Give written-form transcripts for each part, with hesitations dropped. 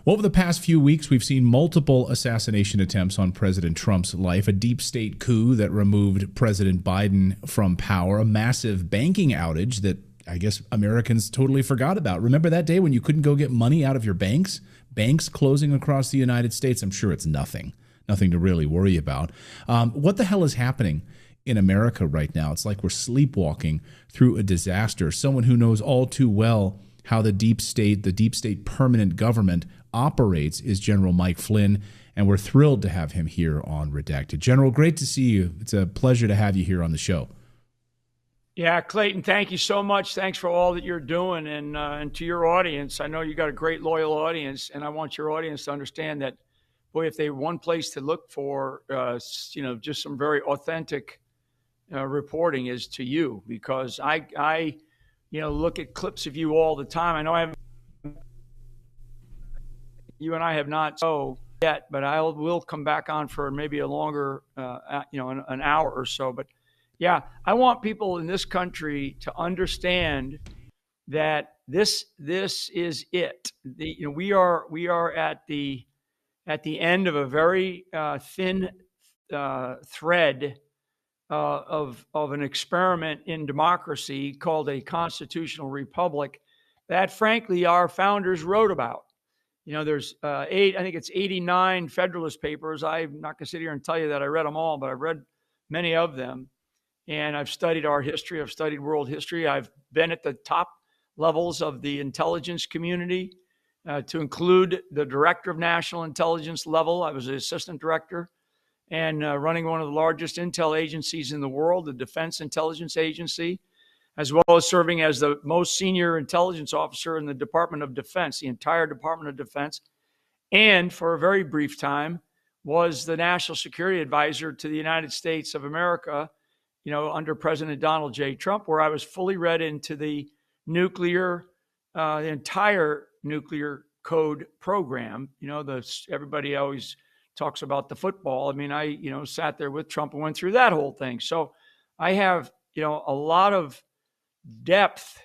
Well, over the past few weeks, we've seen multiple assassination attempts on President Trump's life, a deep state coup that removed President Biden from power, a massive banking outage that I guess Americans totally forgot about. Remember that day when you couldn't go get money out of your banks? Banks closing across the United States? I'm sure it's nothing to really worry about. What the hell is happening in America right now? It's like we're sleepwalking through a disaster. Someone who knows all too well how the deep state permanent government operates is General Mike Flynn, and we're thrilled to have him here on Redacted. General, great to see you. It's a pleasure to have you here on the show. Yeah, Clayton, thank you so much. Thanks for all that you're doing, and to your audience. I know you got a great, loyal audience, and I want your audience to understand that, boy, if they have one place to look for, just some very authentic reporting is to you, because I look at clips of you all the time. I know you and I have not so yet, but will come back on for maybe a longer, an hour or so. But yeah, I want people in this country to understand that this is it. We are at the end of a very thin thread of an experiment in democracy called a constitutional republic that, frankly, our founders wrote about. There's I think it's 89 Federalist Papers. I'm not going to sit here and tell you that I read them all, but I've read many of them. And I've studied our history. I've studied world history. I've been at the top levels of the intelligence community, to include the director of national intelligence level. I was the assistant director and running one of the largest intel agencies in the world, the Defense Intelligence Agency, as well as serving as the most senior intelligence officer in the Department of Defense, the entire Department of Defense. And for a very brief time, was the national security advisor to the United States of America, under President Donald J. Trump, where I was fully read into the entire nuclear code program. Everybody always talks about the football. I mean, I sat there with Trump and went through that whole thing. So I have, a lot of depth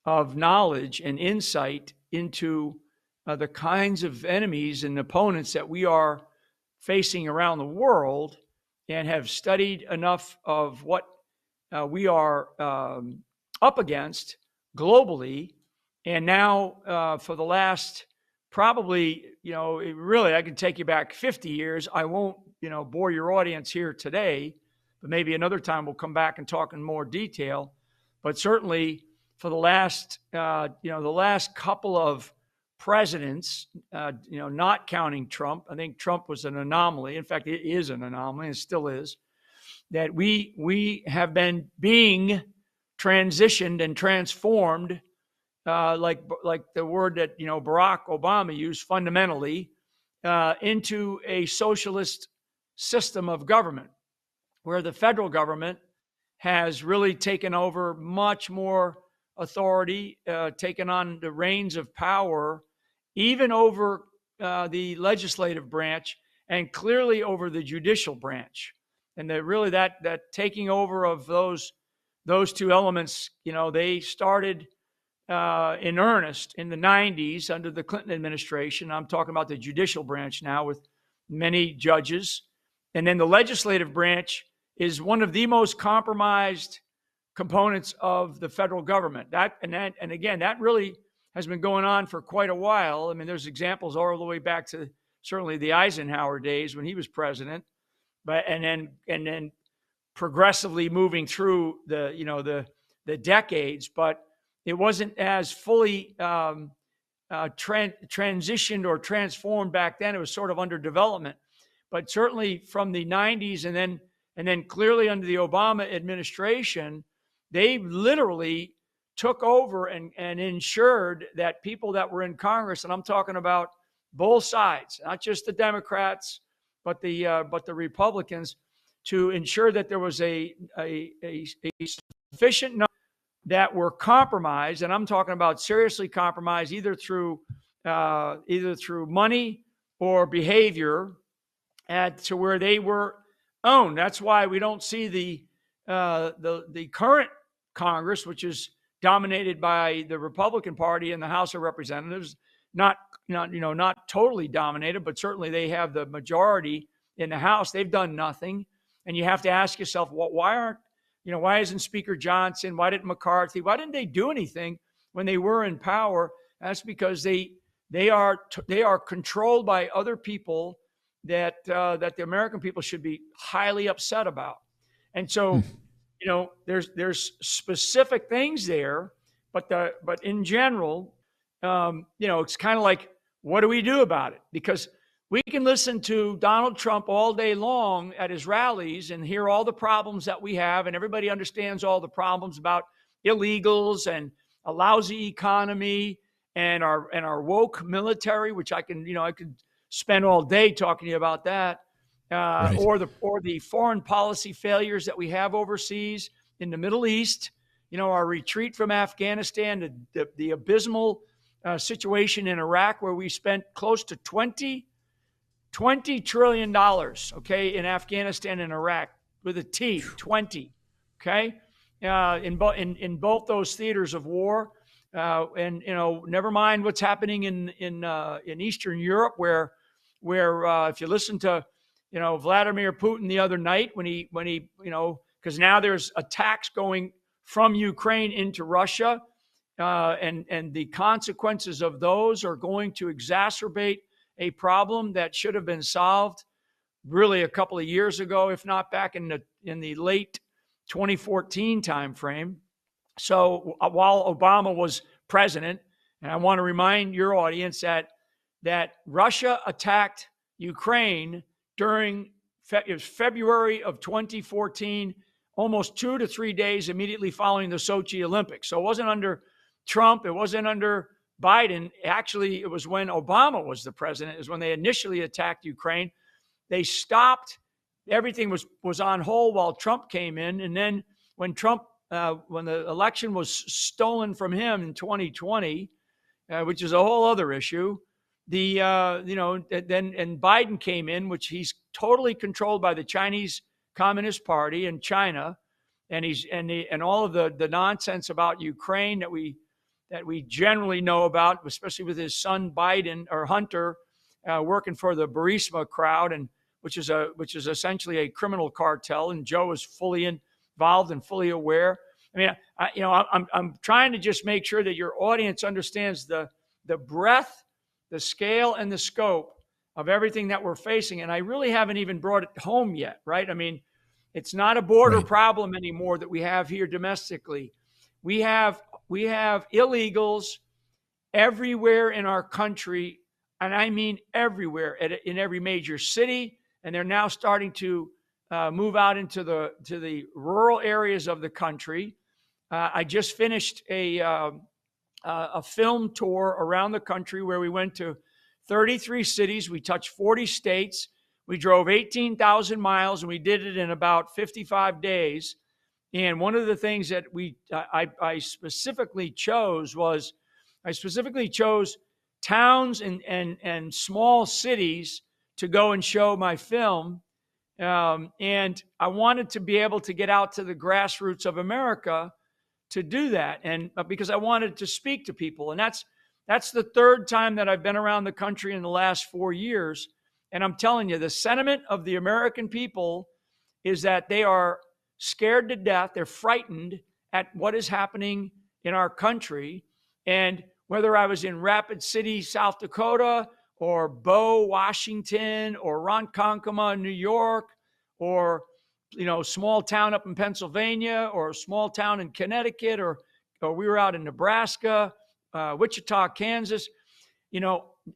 of knowledge and insight into the kinds of enemies and opponents that we are facing around the world, and have studied enough of what we are up against globally. And now for the last probably, really, I could take you back 50 years. I won't, bore your audience here today, but maybe another time we'll come back and talk in more detail. But certainly for the last couple of presidents, not counting Trump, I think Trump was an anomaly. In fact, it is an anomaly, and still is, that we have been being transitioned and transformed, like the word that Barack Obama used, fundamentally, into a socialist system of government, where the federal government has really taken over much more authority, taken on the reins of power, even over the legislative branch, and clearly over the judicial branch. And that taking over of those two elements, they started in earnest in the 90s under the Clinton administration. I'm talking about the judicial branch now, with many judges. And then the legislative branch is one of the most compromised components of the federal government. And again, that really has been going on for quite a while. I mean, there's examples all the way back to certainly the Eisenhower days when he was president, and then progressively moving through the decades. But it wasn't as fully transitioned or transformed back then. It was sort of under development. But certainly from the 90s and then clearly under the Obama administration, they literally took over and ensured that people that were in Congress, and I'm talking about both sides, not just the Democrats, but the Republicans, to ensure that there was a sufficient number that were compromised, and I'm talking about seriously compromised, either through money or behavior, to where they were owned. That's why we don't see the current Congress, which is dominated by the Republican Party in the House of Representatives, not not totally dominated, but certainly they have the majority in the House. They've done nothing. And you have to ask yourself, why isn't Speaker Johnson, why didn't McCarthy, why didn't they do anything when they were in power? That's because they are controlled by other people that the American people should be highly upset about. And so, there's specific things there, but in general, it's kind of like, what do we do about it? Because we can listen to Donald Trump all day long at his rallies and hear all the problems that we have, and everybody understands all the problems about illegals and a lousy economy and our woke military, which I could spend all day talking to you about that, Right. or the foreign policy failures that we have overseas in the Middle East. Our retreat from Afghanistan, the abysmal situation in Iraq, where we spent close to $20 trillion, okay, in Afghanistan and Iraq, with a T, 20, okay, in both those theaters of war, and never mind what's happening in Eastern Europe, where if you listen to Vladimir Putin the other night when he because now there's attacks going from Ukraine into Russia, and the consequences of those are going to exacerbate a problem that should have been solved really a couple of years ago, if not back in the late 2014 timeframe. So while Obama was president, and I want to remind your audience that Russia attacked Ukraine during February of 2014, almost 2 to 3 days immediately following the Sochi Olympics. So it wasn't under Trump, it wasn't under Biden. Actually, it was when Obama was the president, is when they initially attacked Ukraine. They stopped, everything was on hold while Trump came in. And then when the election was stolen from him in 2020, which is a whole other issue, then Biden came in, which he's totally controlled by the Chinese Communist Party in China, and all of the nonsense about Ukraine that we generally know about, especially with his son Biden or Hunter working for the Burisma crowd, and which is essentially a criminal cartel, and Joe is fully involved and fully aware. I mean, I'm trying to just make sure that your audience understands the breadth, the scale, and the scope of everything that we're facing. And I really haven't even brought it home yet, right? I mean, it's not a border problem anymore that we have here domestically. We have illegals everywhere in our country, and I mean everywhere, in every major city, and they're now starting to move out into the rural areas of the country. I just finished a film tour around the country where we went to 33 cities. We touched 40 states. We drove 18,000 miles, and we did it in about 55 days. And one of the things that I specifically chose was towns and small cities to go and show my film. And I wanted to be able to get out to the grassroots of America to do that, and because I wanted to speak to people. And that's the third time that I've been around the country in the last 4 years. And I'm telling you, the sentiment of the American people is that they are scared to death. They're frightened at what is happening in our country. And whether I was in Rapid City, South Dakota, or Bow, Washington, or Ronkonkoma, New York, or small town up in Pennsylvania, or a small town in Connecticut, or we were out in Nebraska, Wichita, Kansas,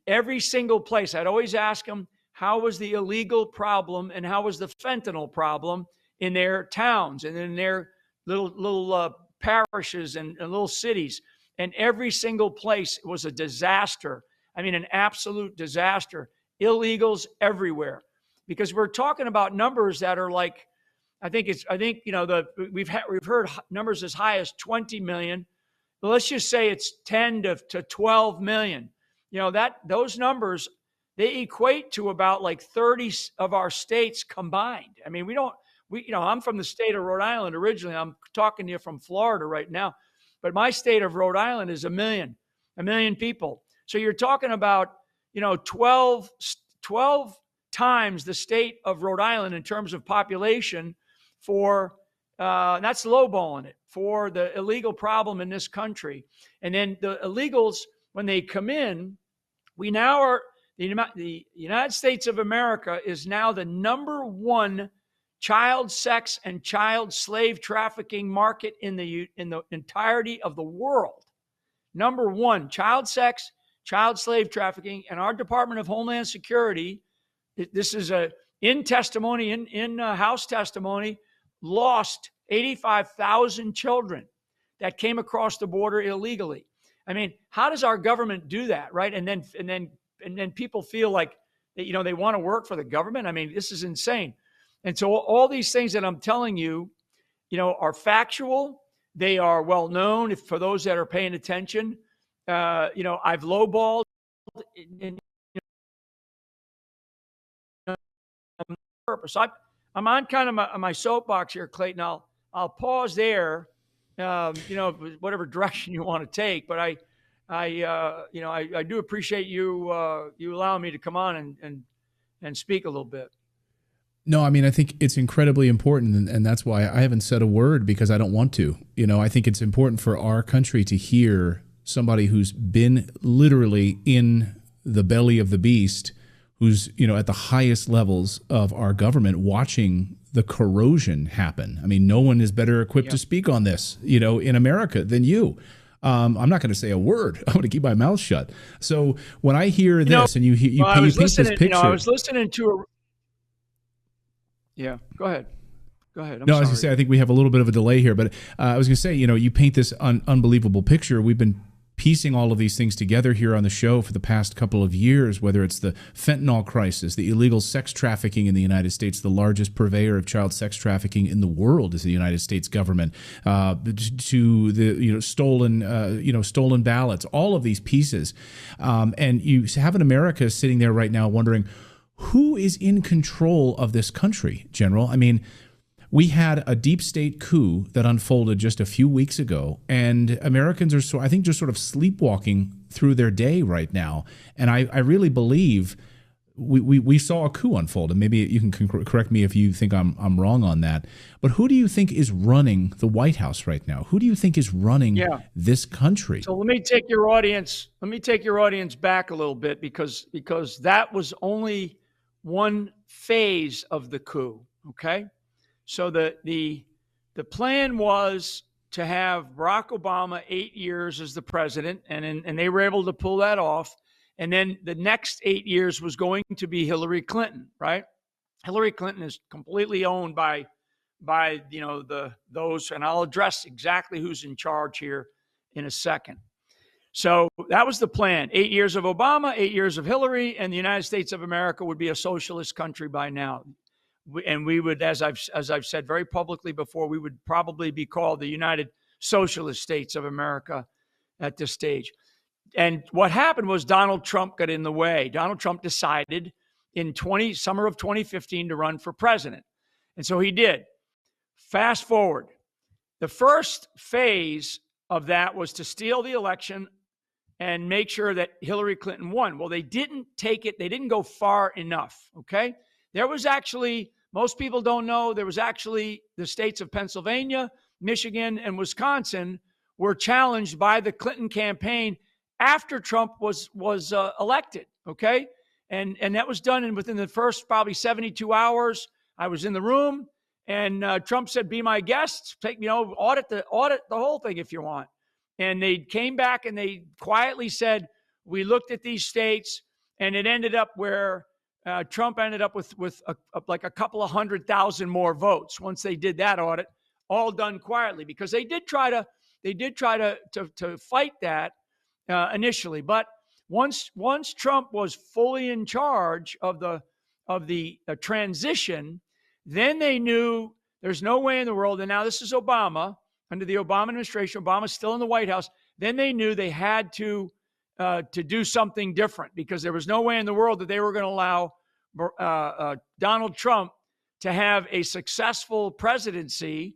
every single place, I'd always ask them, how was the illegal problem and how was the fentanyl problem in their towns and in their little parishes and little cities. And every single place was a disaster. I mean, an absolute disaster. Illegals everywhere. Because we're talking about numbers that are like, we've heard numbers as high as 20 million. But let's just say it's 10 to 12 million. Those numbers, they equate to about like 30 of our states combined. I mean, I'm from the state of Rhode Island originally. I'm talking to you from Florida right now, but my state of Rhode Island is a million people. So you're talking about, 12 times the state of Rhode Island in terms of population for, that's lowballing it, for the illegal problem in this country. And then the illegals, when they come in, we now are, the United States of America is now the number one child sex and child slave trafficking market in the entirety of the world. Number one, child sex, child slave trafficking, and our Department of Homeland Security, this is in testimony, in House testimony, lost 85,000 children that came across the border illegally. I mean, how does our government do that, right? And then people feel like they want to work for the government. I mean, this is insane. And so all these things that I'm telling you, are factual. They are well known for those that are paying attention. I've lowballed in purpose. I'm on kind of my soapbox here, Clayton. I'll pause there. Whatever direction you want to take, but I do appreciate you allowing me to come on and speak a little bit. No, I mean, I think it's incredibly important, and that's why I haven't said a word, because I don't want to. I think it's important for our country to hear somebody who's been literally in the belly of the beast, who's, at the highest levels of our government, watching the corrosion happen. I mean, no one is better equipped to speak on this, in America than you. I'm not going to say a word. I'm going to keep my mouth shut. So when I hear this, and you paint this picture, I was listening to a. Yeah, go ahead. I was going to say, I think we have a little bit of a delay here, but I was going to say, you paint this unbelievable picture. We've been piecing all of these things together here on the show for the past couple of years, whether it's the fentanyl crisis, the illegal sex trafficking in the United States. The largest purveyor of child sex trafficking in the world is the United States government, to the stolen ballots, all of these pieces. And you have an America sitting there right now wondering, who is in control of this country, General? I mean, we had a deep state coup that unfolded just a few weeks ago, and Americans are, I think, just sort of sleepwalking through their day right now. And I really believe we saw a coup unfold, and maybe you can correct me if you think I'm wrong on that. But who do you think is running the White House right now? Who do you think is running this country? So let me take your audience back a little bit, because that was only one phase of the coup. Okay. So the plan was to have Barack Obama 8 years as the president, and they were able to pull that off. And then the next 8 years was going to be Hillary Clinton, right? Hillary Clinton is completely owned by those, and I'll address exactly who's in charge here in a second. So that was the plan. 8 years of Obama, 8 years of Hillary, and the United States of America would be a socialist country by now. And we would, as I've said very publicly before, we would probably be called the United Socialist States of America at this stage. And what happened was Donald Trump got in the way. Donald Trump decided in summer of 2015 to run for president. And so he did. Fast forward. The first phase of that was to steal the election and make sure that Hillary Clinton won. Well, they didn't take it. They didn't go far enough, okay? There was actually, most people don't know, there was actually the states of Pennsylvania, Michigan, and Wisconsin were challenged by the Clinton campaign after Trump was elected, okay? And that was done within the first probably 72 hours. I was in the room, and Trump said, "Be my guest, audit the whole thing if you want." And they came back and they quietly said, "We looked at these states," and it ended up where Trump ended up with like a couple of 100,000 more votes once they did that audit, all done quietly, because they did try to fight that initially. But once Trump was fully in charge of the transition, then they knew there's no way in the world. And now this is Obama, under the Obama administration. Obama's still in the White House. Then they knew they had to do something different, because there was no way in the world that they were going to allow Donald Trump to have a successful presidency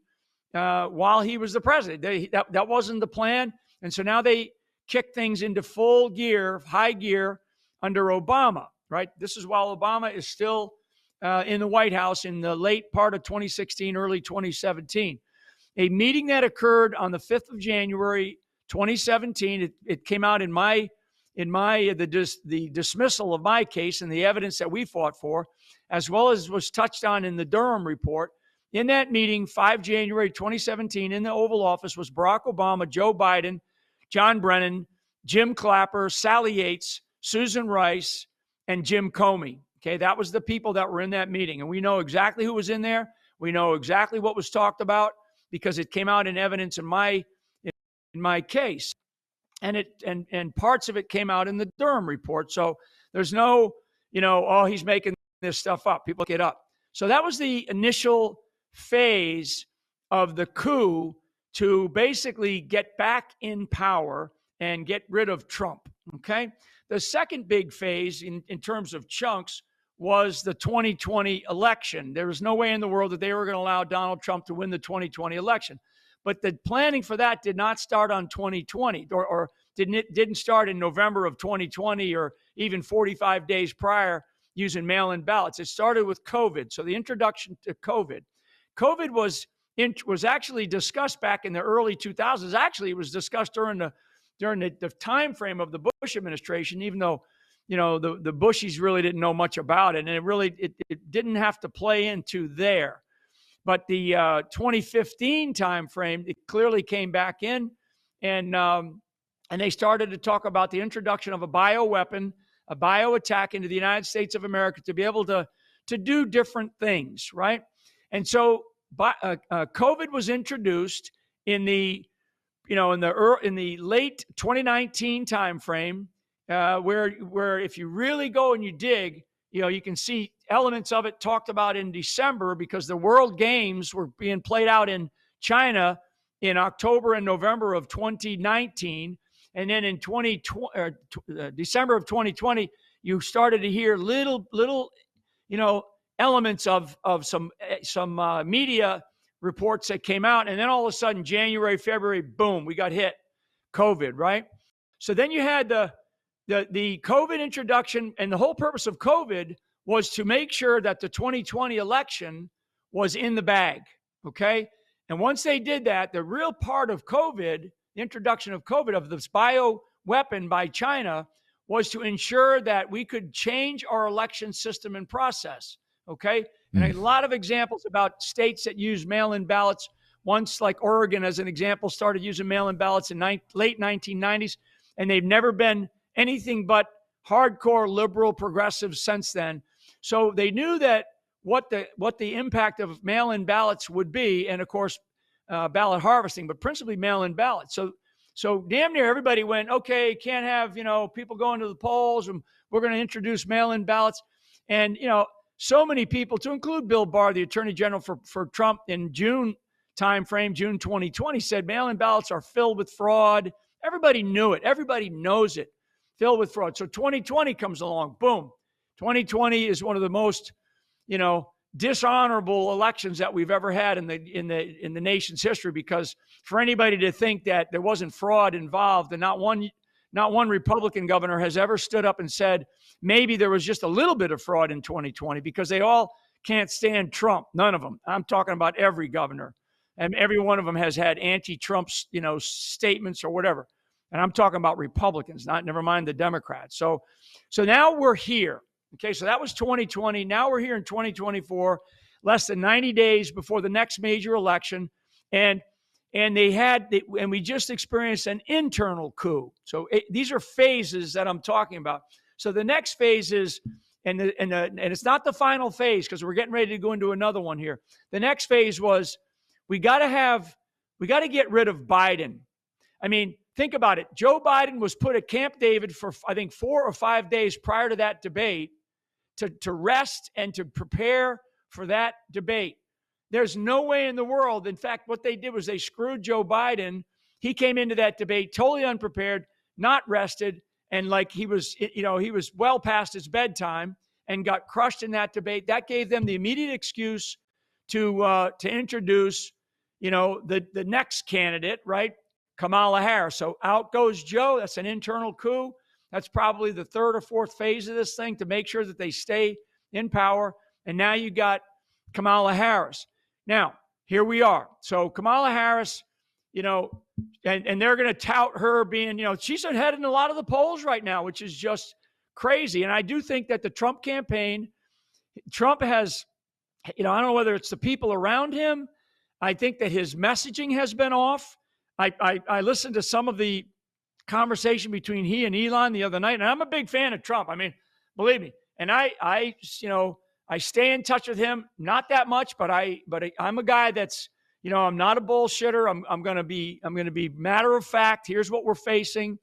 while he was the president. That wasn't the plan. And so now they kicked things into full gear, high gear under Obama, right? This is while Obama is still in the White House in the late part of 2016, early 2017. A meeting that occurred on the 5th of January, 2017. It came out in the dismissal of my case and the evidence that we fought for, as well as was touched on in the Durham report. In that meeting, 5 January 2017, in the Oval Office was Barack Obama, Joe Biden, John Brennan, Jim Clapper, Sally Yates, Susan Rice, and Jim Comey. Okay, that was the people that were in that meeting. And we know exactly who was in there. We know exactly what was talked about because it came out in evidence in my case. And parts of it came out in the Durham report. So there's no, oh, he's making this stuff up. People look it up. So that was the initial phase of the coup to basically get back in power and get rid of Trump. Okay. The second big phase in terms of chunks was the 2020 election. There was no way in the world that they were going to allow Donald Trump to win the 2020 election. But the planning for that did not start on 2020 or didn't start in November of 2020 or even 45 days prior using mail-in ballots. It started with COVID. So the introduction to COVID was actually discussed back in the early 2000s. Actually, it was discussed during the time frame of the Bush administration, even though the Bushies really didn't know much about it, and it didn't have to play into there. But the 2015 time frame, it clearly came back in, and they started to talk about the introduction of a bioweapon, a bio attack into the United States of America to be able to do different things, right? And so COVID was introduced in the late 2019 timeframe, where if you really go and you dig, you can see elements of it talked about in December because the World Games were being played out in China in October and November of 2019. And then in December of 2020, you started to hear little elements of some media reports that came out. And then all of a sudden, January, February, boom, we got hit COVID, right? So then you had the COVID introduction, and the whole purpose of COVID was to make sure that the 2020 election was in the bag, okay? And once they did that, the real part of COVID, the introduction of COVID, of this bioweapon by China, was to ensure that we could change our election system and process, okay? And a lot of examples about states that use mail-in ballots. Once, like Oregon, as an example, started using mail-in ballots in late 1990s, and they've never been anything but hardcore liberal progressives since then. So they knew that what the impact of mail-in ballots would be, and of course, ballot harvesting, but principally mail-in ballots. So damn near everybody went, okay, can't have people going to the polls, and we're going to introduce mail-in ballots. And so many people, to include Bill Barr, the Attorney General for Trump in June timeframe, June 2020, said mail-in ballots are filled with fraud. Everybody knew it. Everybody knows it. Filled with fraud. So 2020 comes along. Boom. 2020 is one of the most, dishonorable elections that we've ever had in the nation's history, because for anybody to think that there wasn't fraud involved, and not one Republican governor has ever stood up and said maybe there was just a little bit of fraud in 2020, because they all can't stand Trump. None of them. I'm talking about every governor, and every one of them has had anti-Trump, statements or whatever. And I'm talking about Republicans, never mind the Democrats. So now we're here. Okay, so that was 2020. Now we're here in 2024, less than 90 days before the next major election, and we just experienced an internal coup. So these are phases that I'm talking about. So the next phase is, and it's not the final phase, because we're getting ready to go into another one here. The next phase was we got to get rid of Biden. I mean, think about it. Joe Biden was put at Camp David for, I think, 4 or 5 days prior to that debate to rest and to prepare for that debate. There's no way in the world. In fact, what they did was they screwed Joe Biden. He came into that debate totally unprepared, not rested, and like he was well past his bedtime and got crushed in that debate. That gave them the immediate excuse to introduce, the next candidate, right? Kamala Harris. So out goes Joe. That's an internal coup. That's probably the third or fourth phase of this thing to make sure that they stay in power. And now you got Kamala Harris. Now, here we are. So Kamala Harris, and they're going to tout her being, she's ahead in a lot of the polls right now, which is just crazy. And I do think that the Trump campaign, Trump has, I don't know whether it's the people around him. I think that his messaging has been off. I listened to some of the conversation between he and Elon the other night, and I'm a big fan of Trump. I mean, believe me. And I stay in touch with him, not that much, but I'm a guy that's, I'm not a bullshitter. I'm going to be matter of fact. Here's what we're facing.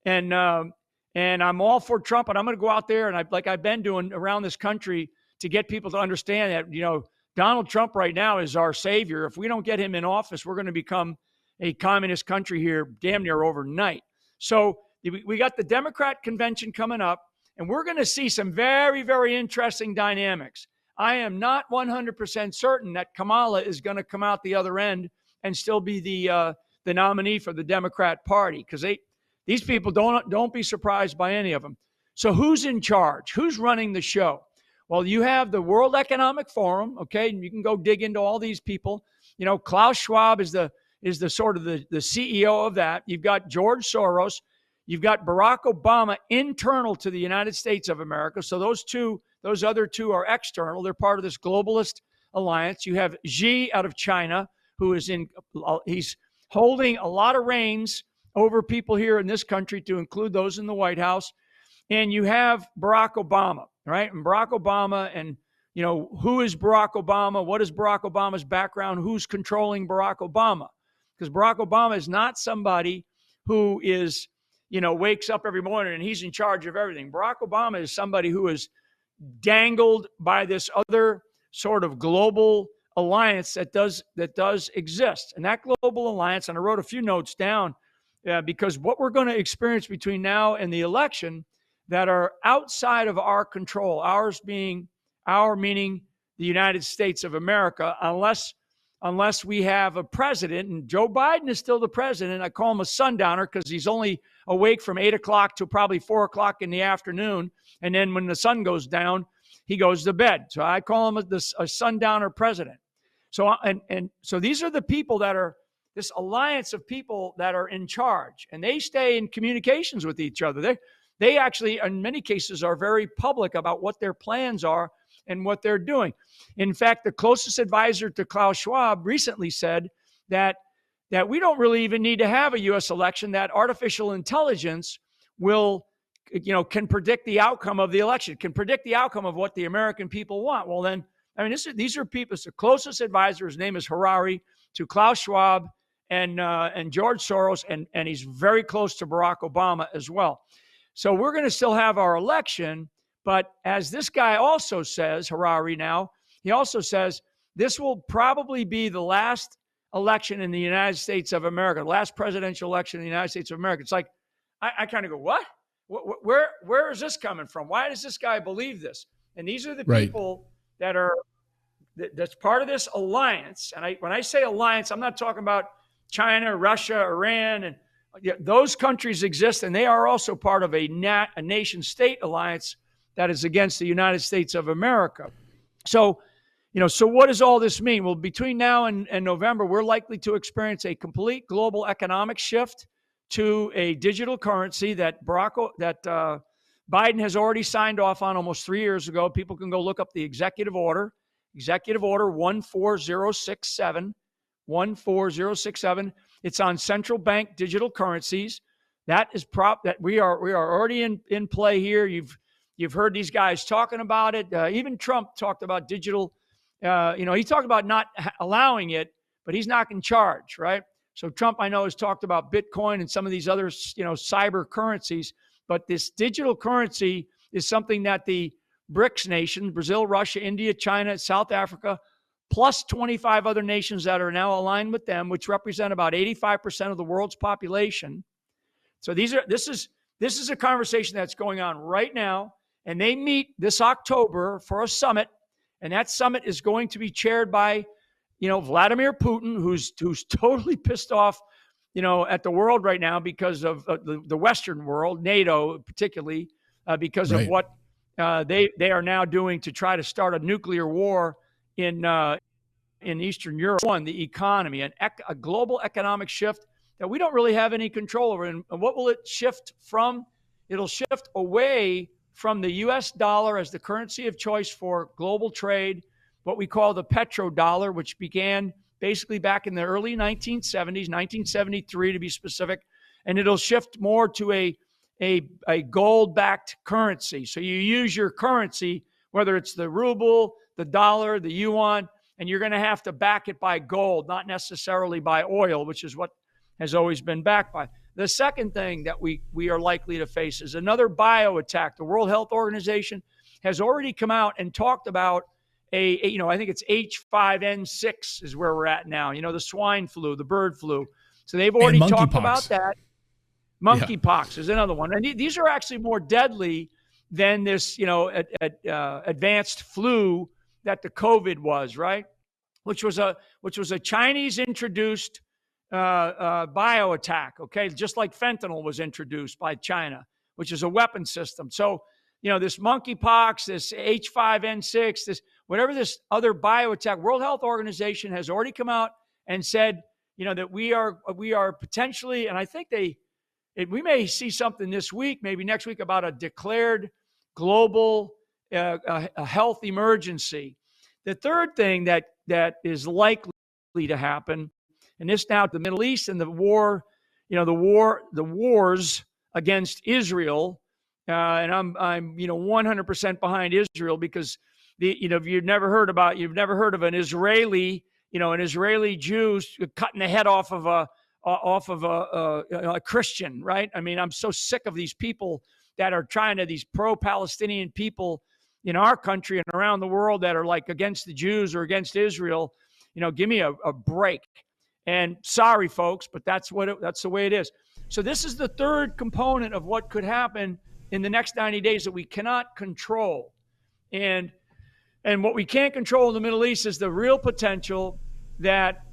And I'm all for Trump, and I'm going to go out there and like I've been doing around this country to get people to understand that, Donald Trump right now is our savior. If we don't get him in office, we're going to become a communist country here damn near overnight. So we got the Democrat convention coming up, and we're going to see some very, very interesting dynamics. I am not 100% certain that Kamala is going to come out the other end and still be the nominee for the Democrat Party, because these people don't be surprised by any of them. So who's in charge? Who's running the show? Well, you have the World Economic Forum, okay? And you can go dig into all these people. Klaus Schwab is the sort of the CEO of that. You've got George Soros. You've got Barack Obama internal to the United States of America. So those other two are external. They're part of this globalist alliance. You have Xi out of China, who is he's holding a lot of reins over people here in this country, to include those in the White House. And you have Barack Obama, right? And Barack Obama, and, who is Barack Obama? What is Barack Obama's background? Who's controlling Barack Obama? Because Barack Obama is not somebody who is, wakes up every morning and he's in charge of everything. Barack Obama is somebody who is dangled by this other sort of global alliance that does exist. And that global alliance, and I wrote a few notes down, because what we're going to experience between now and the election that are outside of our control, meaning the United States of America, unless we have a president, and Joe Biden is still the president. I call him a sundowner because he's only awake from 8 o'clock to probably 4 o'clock in the afternoon. And then when the sun goes down, he goes to bed. So I call him a sundowner president. So, so these are the people that are this alliance of people that are in charge, and they stay in communications with each other. They actually, in many cases, are very public about what their plans are and what they're doing. In fact, the closest advisor to Klaus Schwab recently said that we don't really even need to have a U.S. election, that artificial intelligence can predict the outcome of the election, can predict the outcome of what the American people want. Well, then, these are people. The closest advisor, his name is Harari, to Klaus Schwab and George Soros, and he's very close to Barack Obama as well. So we're going to still have our election, but as this guy also says, Harari now, he also says this will probably be the last election in the United States of America, the last presidential election in the United States of America. It's like, I kind of go, what? Where is this coming from? Why does this guy believe this? And these are the people that's part of this alliance. And when I say alliance, I'm not talking about China, Russia, Iran, and those countries exist, and they are also part of a nation-state alliance that is against the United States of America. So what does all this mean? Well, between now and November, we're likely to experience a complete global economic shift to a digital currency that Biden has already signed off on almost 3 years ago. People can go look up the executive order 14067. It's on central bank digital currencies. That is that we are already in play here. You've heard these guys talking about it. Even Trump talked about digital. He talked about not allowing it, but he's not in charge, right? So Trump, I know, has talked about Bitcoin and some of these other, cyber currencies. But this digital currency is something that the BRICS nations, Brazil, Russia, India, China, South Africa, plus 25 other nations that are now aligned with them, which represent about 85% of the world's population. So this is a conversation that's going on right now, and they meet this October for a summit, and that summit is going to be chaired by, Vladimir Putin, who's totally pissed off at the world right now because of the Western world, NATO particularly, because of what they are now doing to try to start a nuclear war in Eastern Europe. One, the economy, a global economic shift that we don't really have any control over. And what will it shift from? It'll shift away from the U.S. dollar as the currency of choice for global trade, what we call the petrodollar, which began basically back in the early 1970s, 1973 to be specific, and it'll shift more to a gold-backed currency. So you use your currency, whether it's the ruble, the dollar, the yuan, and you're going to have to back it by gold, not necessarily by oil, which is what has always been backed by. The second thing that we are likely to face is another bio attack. The World Health Organization has already come out and talked about I think it's H5N6 is where we're at now. The swine flu, the bird flu. So they've already talked about that. Monkeypox is another one. And these are actually more deadly than this, advanced flu that the COVID was, right? Which was a Chinese introduced bio attack, okay? Just like fentanyl was introduced by China, which is a weapon system. So, this monkeypox, this H5N6, whatever this other bio attack, World Health Organization has already come out and said, that we are potentially, and I think we may see something this week, maybe next week, about a declared global a health emergency. The third thing that is likely to happen, and this now the Middle East and the war, the wars against Israel, and I'm 100% behind Israel because you've never heard of an Israeli Jew cutting the head off of a Christian, right? I mean, I'm so sick of these people that are these pro-Palestinian people in our country and around the world that are like against the Jews or against Israel. Give me a break. And sorry, folks, but that's the way it is. So this is the third component of what could happen in the next 90 days that we cannot control. And what we can't control in the Middle East is the real potential that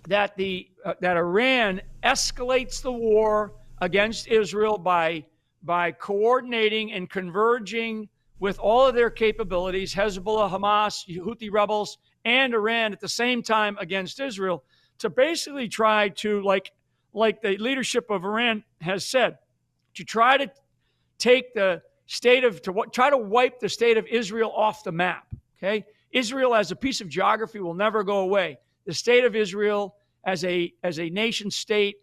Iran escalates the war against Israel by coordinating and converging with all of their capabilities, Hezbollah, Hamas, Houthi rebels, and Iran at the same time against Israel, to basically try to, like the leadership of Iran has said, to try to take try to wipe the state of Israel off the map. Okay, Israel as a piece of geography will never go away. The state of Israel as a nation state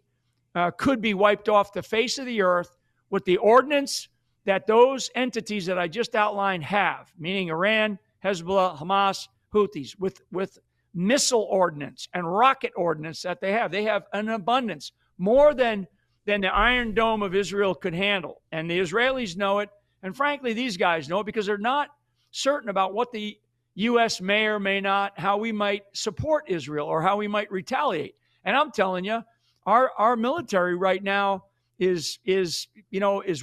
could be wiped off the face of the earth with the ordinance that those entities that I just outlined have, meaning Iran, Hezbollah, Hamas, Houthis, with missile ordnance and rocket ordnance that they have. They have an abundance, more than the Iron Dome of Israel could handle. And the Israelis know it. And frankly, these guys know it because they're not certain about what the U.S. may or may not, how we might support Israel or how we might retaliate. And I'm telling you, our military right now is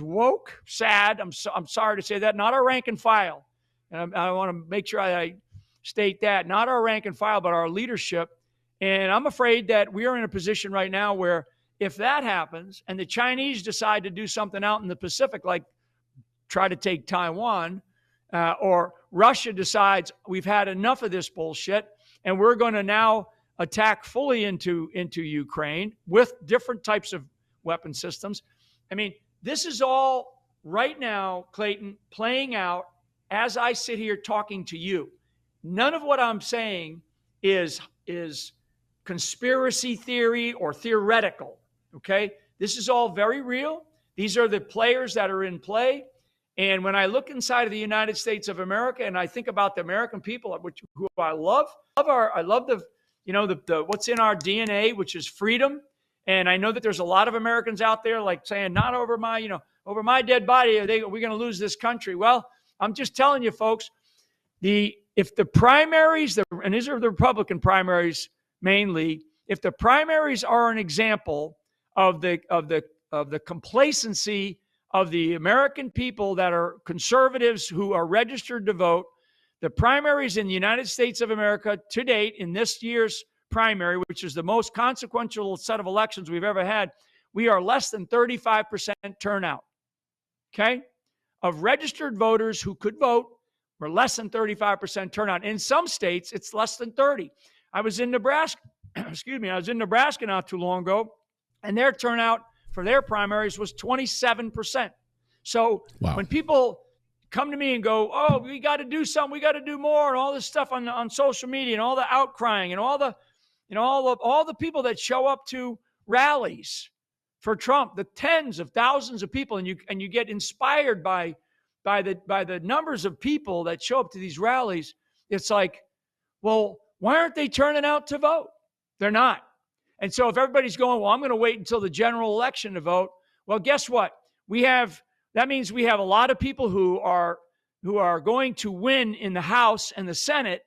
woke, sad. I'm sorry to say that. Not our rank and file. And I want to make sure I state that. Not our rank and file, but our leadership. And I'm afraid that we are in a position right now where if that happens and the Chinese decide to do something out in the Pacific, like try to take Taiwan, or Russia decides we've had enough of this bullshit and we're going to now attack fully into Ukraine with different types of weapon systems. I mean, this is all right now, Clayton, playing out as I sit here talking to you. None of what I'm saying is conspiracy theory or theoretical, okay? This is all very real. These are the players that are in play. And when I look inside of the United States of America and I think about the American people, who I love, I love the what's in our DNA, which is freedom. And I know that there's a lot of Americans out there like saying, not over my dead body, are we going to lose this country? Well, I'm just telling you, folks, if the primaries, and these are the Republican primaries mainly, if the primaries are an example of the complacency of the American people that are conservatives who are registered to vote, the primaries in the United States of America to date in this year's primary, which is the most consequential set of elections we've ever had, we are less than 35% turnout. Okay? Of registered voters who could vote, we're less than 35% turnout. In some states, it's less than 30. I was in Nebraska, I was in Nebraska not too long ago, and their turnout for their primaries was 27%. So wow. When people come to me and go, oh, we got to do something, we got to do more, and all this stuff on social media and all the outcrying and all the people that show up to rallies for Trump, the tens of thousands of people, and you get inspired by the numbers of people that show up to these rallies. It's like, well, why aren't they turning out to vote? They're not. And so if everybody's going, well, I'm going to wait until the general election to vote. Well, guess what? That means we have a lot of people who are going to win in the House and the Senate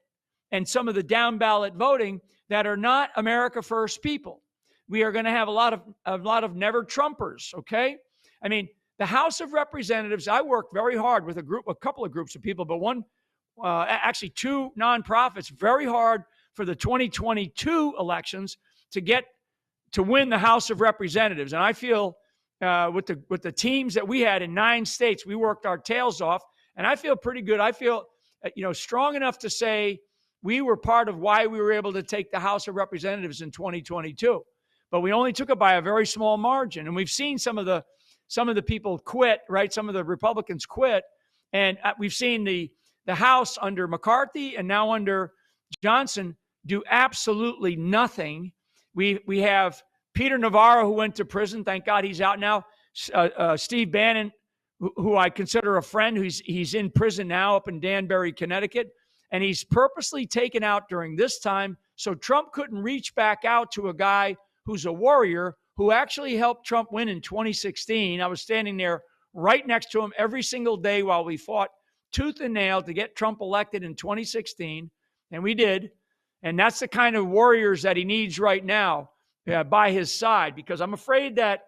and some of the down ballot voting that are not America First people. We are going to have a lot of never Trumpers. Okay. I mean, the House of Representatives, I worked very hard with a couple of groups of people, but actually two nonprofits, very hard for the 2022 elections to win the House of Representatives. And I feel with the teams that we had in 9 states, we worked our tails off, and I feel pretty good. I feel strong enough to say we were part of why we were able to take the House of Representatives in 2022. But we only took it by a very small margin, and we've seen some of the people quit, right? Some of the Republicans quit, and we've seen the House under McCarthy and now under Johnson do absolutely nothing. We have Peter Navarro, who went to prison. Thank God he's out now. Steve Bannon, who I consider a friend, he's in prison now up in Danbury, Connecticut, and he's purposely taken out during this time so Trump couldn't reach back out to a guy who's a warrior who actually helped Trump win in 2016. I was standing there right next to him every single day while we fought tooth and nail to get Trump elected in 2016, and we did. And that's the kind of warriors that he needs right now by his side, because I'm afraid that,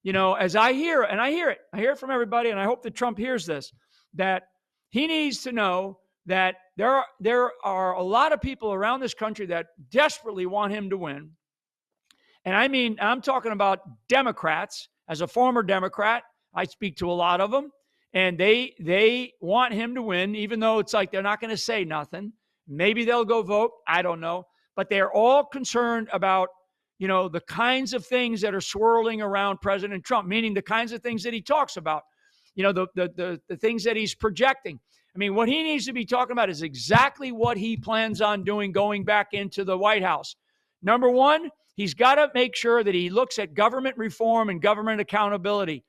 as I hear it from everybody, and I hope that Trump hears this, that he needs to know that there are a lot of people around this country that desperately want him to win. And I mean, I'm talking about Democrats. As a former Democrat, I speak to a lot of them, and they want him to win, even though it's like they're not going to say nothing. Maybe they'll go vote. I don't know. But they're all concerned about, the kinds of things that are swirling around President Trump, meaning the kinds of things that he talks about, the things that he's projecting. I mean, what he needs to be talking about is exactly what he plans on doing going back into the White House. Number one, he's got to make sure that he looks at government reform and government accountability,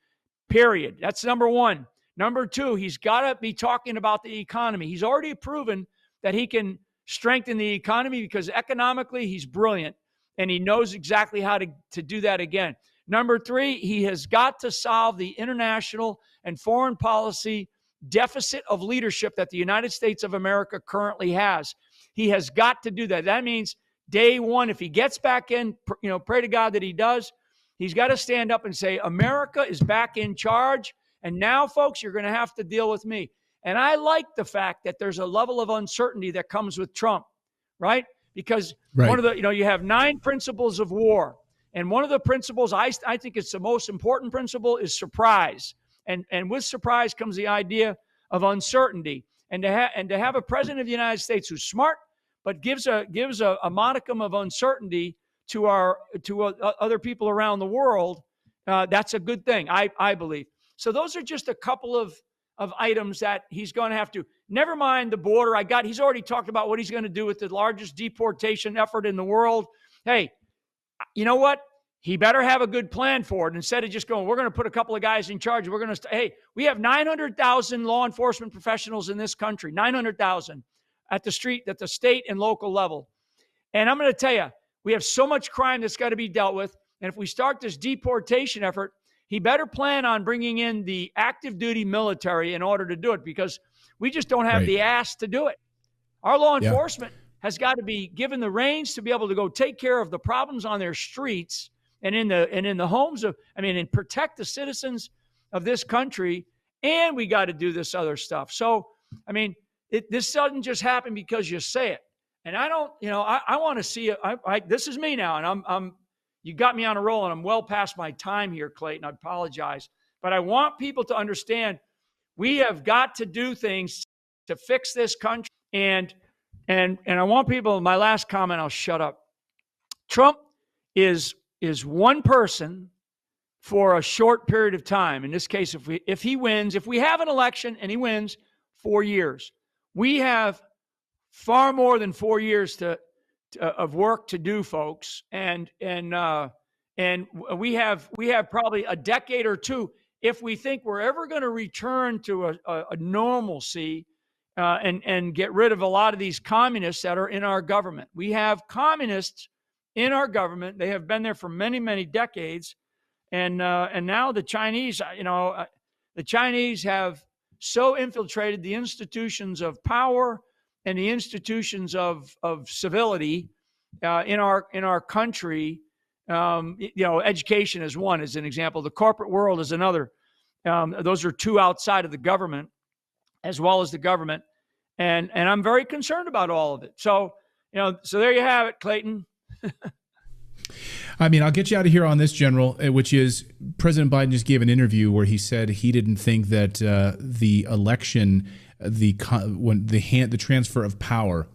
period. That's number one. Number two, he's got to be talking about the economy. He's already proven that he can strengthen the economy because economically he's brilliant and he knows exactly how to do that again. Number three, he has got to solve the international and foreign policy deficit of leadership that the United States of America currently has. He has got to do that. That means day one, if he gets back in, pray to God that he does, he's got to stand up and say, America is back in charge. And now, folks, you're going to have to deal with me. And I like the fact that there's a level of uncertainty that comes with Trump, right? Because one of the, you have 9 principles of war. And one of the principles, I think it's the most important principle, is surprise. And with surprise comes the idea of uncertainty. And to have a president of the United States who's smart, but gives a modicum of uncertainty to other people around the world, that's a good thing, I believe. So those are just a couple of items that he's going to have to. Never mind the border. He's already talked about what he's going to do with the largest deportation effort in the world. Hey, you know what? He better have a good plan for it instead of just going, we're going to put a couple of guys in charge. We're going to, hey, we have 900,000 law enforcement professionals in this country, 900,000 at the state and local level. And I'm going to tell you, we have so much crime that's got to be dealt with. And if we start this deportation effort, he better plan on bringing in the active duty military in order to do it, because we just don't have the ass to do it. Our law enforcement has got to be given the reins to be able to go take care of the problems on their streets and in the homes and protect the citizens of this country. And we got to do this other stuff. So, this doesn't just happen because you say it. And I don't, I want to see it. This is me now, and you got me on a roll, and I'm well past my time here, Clayton. I apologize, but I want people to understand we have got to do things to fix this country. And I want people. My last comment, I'll shut up. Trump is one person for a short period of time. In this case, if he wins, if we have an election and he wins, 4 years, we have far more than 4 years of work to do, folks, and we have probably a decade or two if we think we're ever going to return to a normalcy and get rid of a lot of these communists that are in our government. We have communists in our government. They have been there for many, many decades, and now the Chinese, the Chinese have so infiltrated the institutions of power and the institutions of civility in our country. Education is one, as an example. The corporate world is another. Those are two outside of the government, as well as the government, and I'm very concerned about all of it. So so there you have it, Clayton. I mean, I'll get you out of here on this, General, which is President Biden just gave an interview where he said he didn't think that the election, the transfer of power,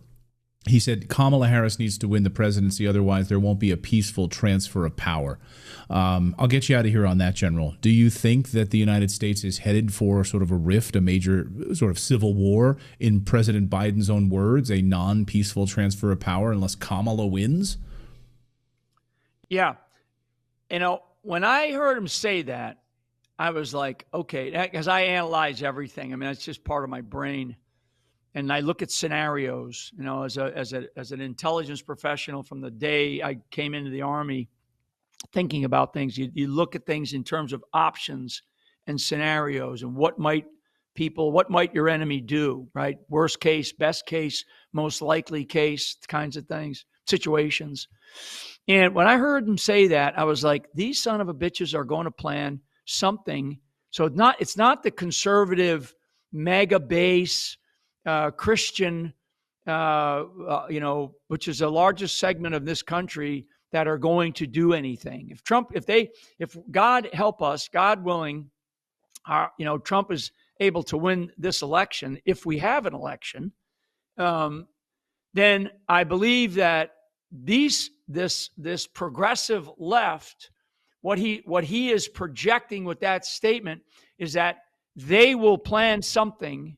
he said Kamala Harris needs to win the presidency, otherwise there won't be a peaceful transfer of power. I'll get you out of here on that, General. Do you think that the United States is headed for sort of a rift, a major sort of civil war, in President Biden's own words, a non-peaceful transfer of power unless Kamala wins? Yeah. When I heard him say that, I was like, okay, because I analyze everything. I mean, that's just part of my brain. And I look at scenarios, as an intelligence professional from the day I came into the Army, thinking about things. You look at things in terms of options and scenarios, and what might your enemy do, right? Worst case, best case, most likely case, kinds of things, situations. And when I heard him say that, I was like, these son of a bitches are going to plan something. So it's not the conservative mega base Christian, which is the largest segment of this country, that are going to do anything. If God help us, God willing, Trump is able to win this election, if we have an election, then I believe that this progressive left, what he is projecting with that statement is that they will plan something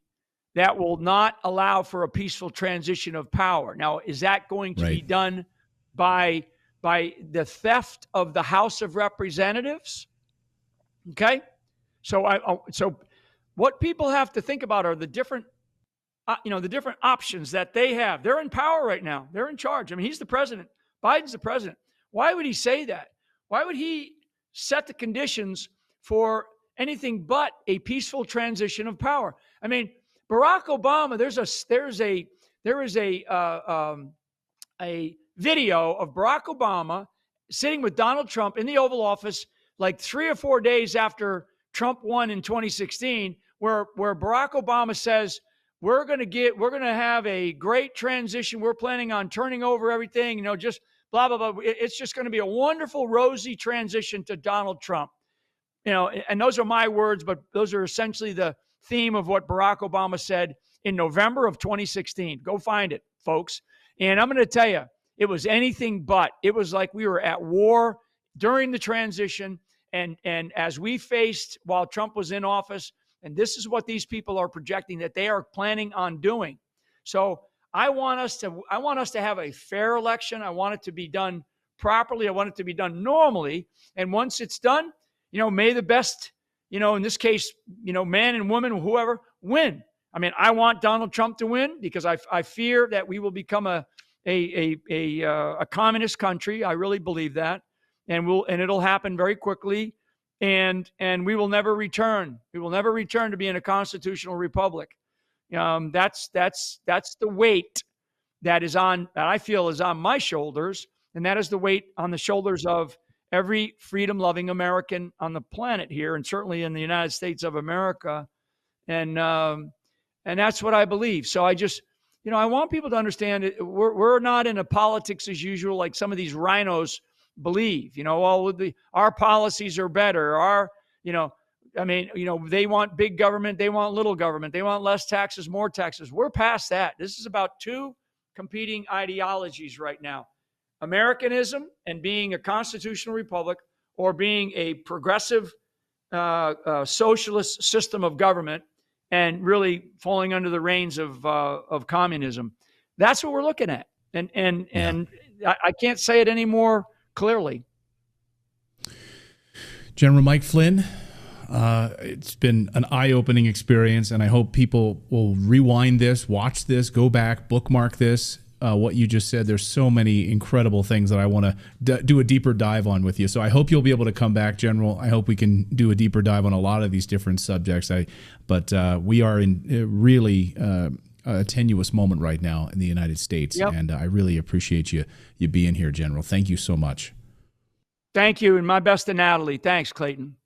that will not allow for a peaceful transition of power. Now, is that going to be done by the theft of the House of Representatives? Okay, so what people have to think about are the different options that they have. They're in power right now. They're in charge. I mean, he's the president. Biden's the president. Why would he say that? Why would he set the conditions for anything but a peaceful transition of power? I mean, Barack Obama. There is a video of Barack Obama sitting with Donald Trump in the Oval Office, like 3 or 4 days after Trump won in 2016, where Barack Obama says, we're going to have a great transition. We're planning on turning over everything, just blah, blah, blah. It's just going to be a wonderful, rosy transition to Donald Trump. And those are my words, but those are essentially the theme of what Barack Obama said in November of 2016. Go find it, folks. And I'm going to tell you, it was anything but. It was like we were at war during the transition. And as we faced while Trump was in office, and this is what these people are projecting that they are planning on doing. So I want us to have a fair election. I want it to be done properly. I want it to be done normally. And once it's done, may the best, in this case, man and woman, whoever, win. I mean, I want Donald Trump to win because I fear that we will become a communist country. I really believe that, and it'll happen very quickly. And we will never return. We will never return to being a constitutional republic. That's the weight that I feel is on my shoulders, and that is the weight on the shoulders of every freedom-loving American on the planet here, and certainly in the United States of America. And that's what I believe. So I just, I want people to understand we're not in a politics as usual like some of these rhinos believe. Our policies are better. They want big government, they want little government, they want less taxes, more taxes. We're past that. This is about two competing ideologies right now: Americanism and being a constitutional republic, or being a progressive socialist system of government and really falling under the reins of communism. That's what we're looking at. And I can't say it any more clearly. General Mike Flynn, it's been an eye-opening experience, and I hope people will rewind this, watch this, go back, bookmark this. What you just said, there's so many incredible things that I want to do a deeper dive on with you. So I hope you'll be able to come back, General. I hope we can do a deeper dive on a lot of these different subjects. But we are in really a tenuous moment right now in the United States, and I really appreciate you being here, General. Thank you so much. Thank you, and my best to Natalie. Thanks, Clayton.